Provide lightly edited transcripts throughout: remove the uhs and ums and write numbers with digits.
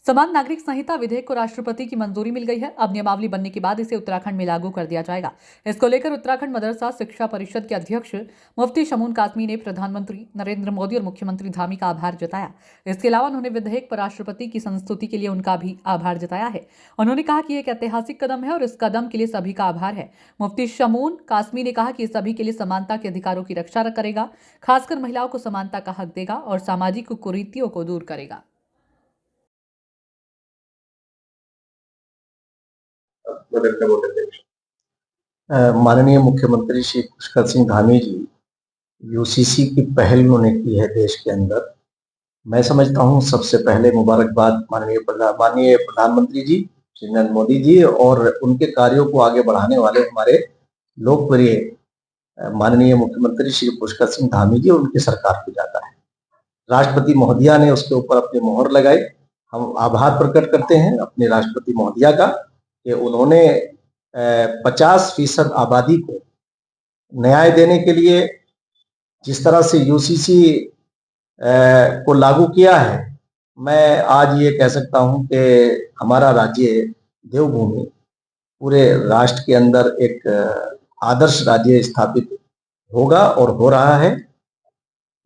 समान नागरिक संहिता विधेयक को राष्ट्रपति की मंजूरी मिल गई है। अब नियमावली बनने के बाद इसे उत्तराखंड में लागू कर दिया जाएगा। इसको लेकर उत्तराखंड मदरसा शिक्षा परिषद के अध्यक्ष मुफ्ती शमून कासमी ने प्रधानमंत्री नरेंद्र मोदी और मुख्यमंत्री धामी का आभार जताया। इसके अलावा उन्होंने विधेयक पर राष्ट्रपति की संस्तुति के लिए उनका भी आभार जताया है। उन्होंने कहा कि एक ऐतिहासिक कदम है और इस कदम के लिए सभी का आभार है। मुफ्ती शमून कासमी ने कहा कि ये सभी के लिए समानता के अधिकारों की रक्षा करेगा, खासकर महिलाओं को समानता का हक देगा और सामाजिक कुरीतियों को दूर करेगा। माननीय मुख्यमंत्री श्री पुष्कर सिंह धामी जी यूसीसी की पहल उन्होंने की है देश के अंदर। मैं समझता हूं सबसे पहले मुबारकबाद माननीय प्रधानमंत्री जी श्री नरेंद्र मोदी जी और उनके कार्यों को आगे बढ़ाने वाले हमारे लोकप्रिय माननीय मुख्यमंत्री श्री पुष्कर सिंह धामी जी और उनकी सरकार को जाता है। राष्ट्रपति महोदया ने उसके ऊपर अपनी मोहर लगाई। हम आभार प्रकट करते हैं अपने राष्ट्रपति महोदया का कि उन्होंने 50% आबादी को न्याय देने के लिए जिस तरह से यूसीसी को लागू किया है, मैं आज ये कह सकता हूं कि हमारा राज्य देवभूमि पूरे राष्ट्र के अंदर एक आदर्श राज्य स्थापित होगा और हो रहा है।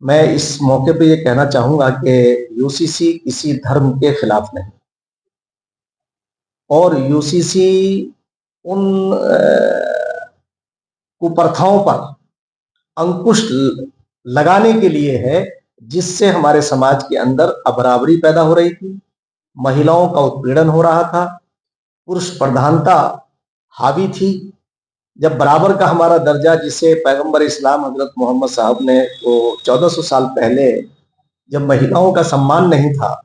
मैं इस मौके पे ये कहना चाहूंगा कि यूसीसी किसी धर्म के खिलाफ नहीं और यूसीसी उन कुप्रथाओं पर अंकुश लगाने के लिए है जिससे हमारे समाज के अंदर अबराबरी पैदा हो रही थी, महिलाओं का उत्पीड़न हो रहा था, पुरुष प्रधानता हावी थी। जब बराबर का हमारा दर्जा जिसे पैगंबर इस्लाम हजरत मोहम्मद साहब ने तो 1400 साल पहले जब महिलाओं का सम्मान नहीं था,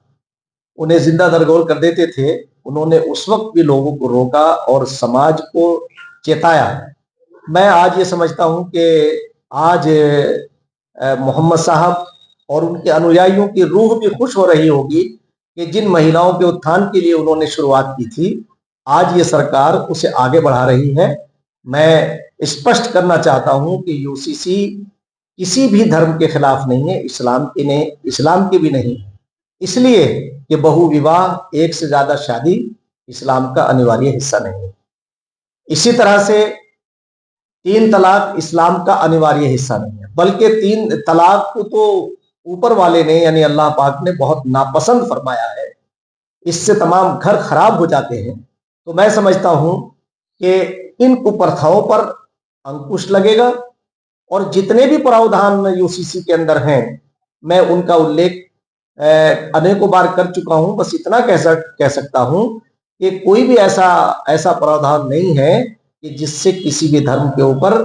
उन्हें जिंदा दरगोर कर देते थे, उन्होंने उस वक्त भी लोगों को रोका और समाज को चेताया। मैं आज ये समझता हूं कि आज मोहम्मद साहब और उनके अनुयायियों की रूह भी खुश हो रही होगी कि जिन महिलाओं के उत्थान के लिए उन्होंने शुरुआत की थी, आज ये सरकार उसे आगे बढ़ा रही है। मैं स्पष्ट करना चाहता हूं कि यूसीसी किसी भी धर्म के खिलाफ नहीं है, इस्लाम के भी नहीं है, इसलिए कि बहु विवाह, एक से ज्यादा शादी इस्लाम का अनिवार्य हिस्सा नहीं है। इसी तरह से 3 तलाक इस्लाम का अनिवार्य हिस्सा नहीं है, बल्कि 3 तलाक को तो ऊपर वाले ने यानी अल्लाह पाक ने बहुत नापसंद फरमाया है। इससे तमाम घर खराब हो जाते हैं। तो मैं समझता हूं कि इन कुप्रथाओं पर अंकुश लगेगा और जितने भी प्रावधान यूसीसी के अंदर हैं, मैं उनका उल्लेख अनेकों बार कर चुका हूं। बस इतना कह सकता हूं कि कोई भी ऐसा प्रावधान नहीं है कि जिससे किसी भी धर्म के ऊपर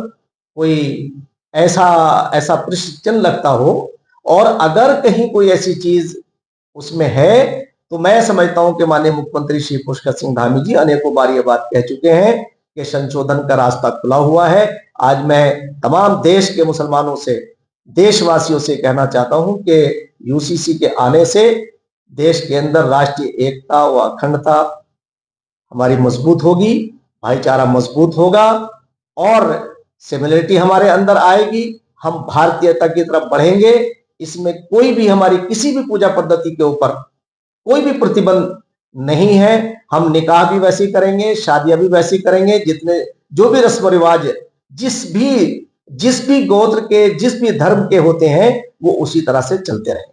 कोई ऐसा प्रश्न चिन्ह लगता हो, और अगर कहीं कोई ऐसी चीज उसमें है तो मैं समझता हूं कि माननीय मुख्यमंत्री श्री पुष्कर सिंह धामी जी अनेकों बार ये बात कह चुके हैं कि संशोधन का रास्ता खुला हुआ है। आज मैं तमाम देश के मुसलमानों से, देशवासियों से कहना चाहता हूं कि यूसीसी के आने से देश के अंदर राष्ट्रीय एकता व अखंडता हमारी मजबूत होगी, भाईचारा मजबूत होगा और सिमिलरिटी हमारे अंदर आएगी। हम भारतीयता की तरफ बढ़ेंगे। इसमें कोई भी हमारी किसी भी पूजा पद्धति के ऊपर कोई भी प्रतिबंध नहीं है। हम निकाह भी वैसे ही करेंगे, शादियां भी वैसे ही करेंगे, जो भी रस्म रिवाज जिस भी गोत्र के, जिस भी धर्म के होते हैं, वो उसी तरह से चलते रहेंगे।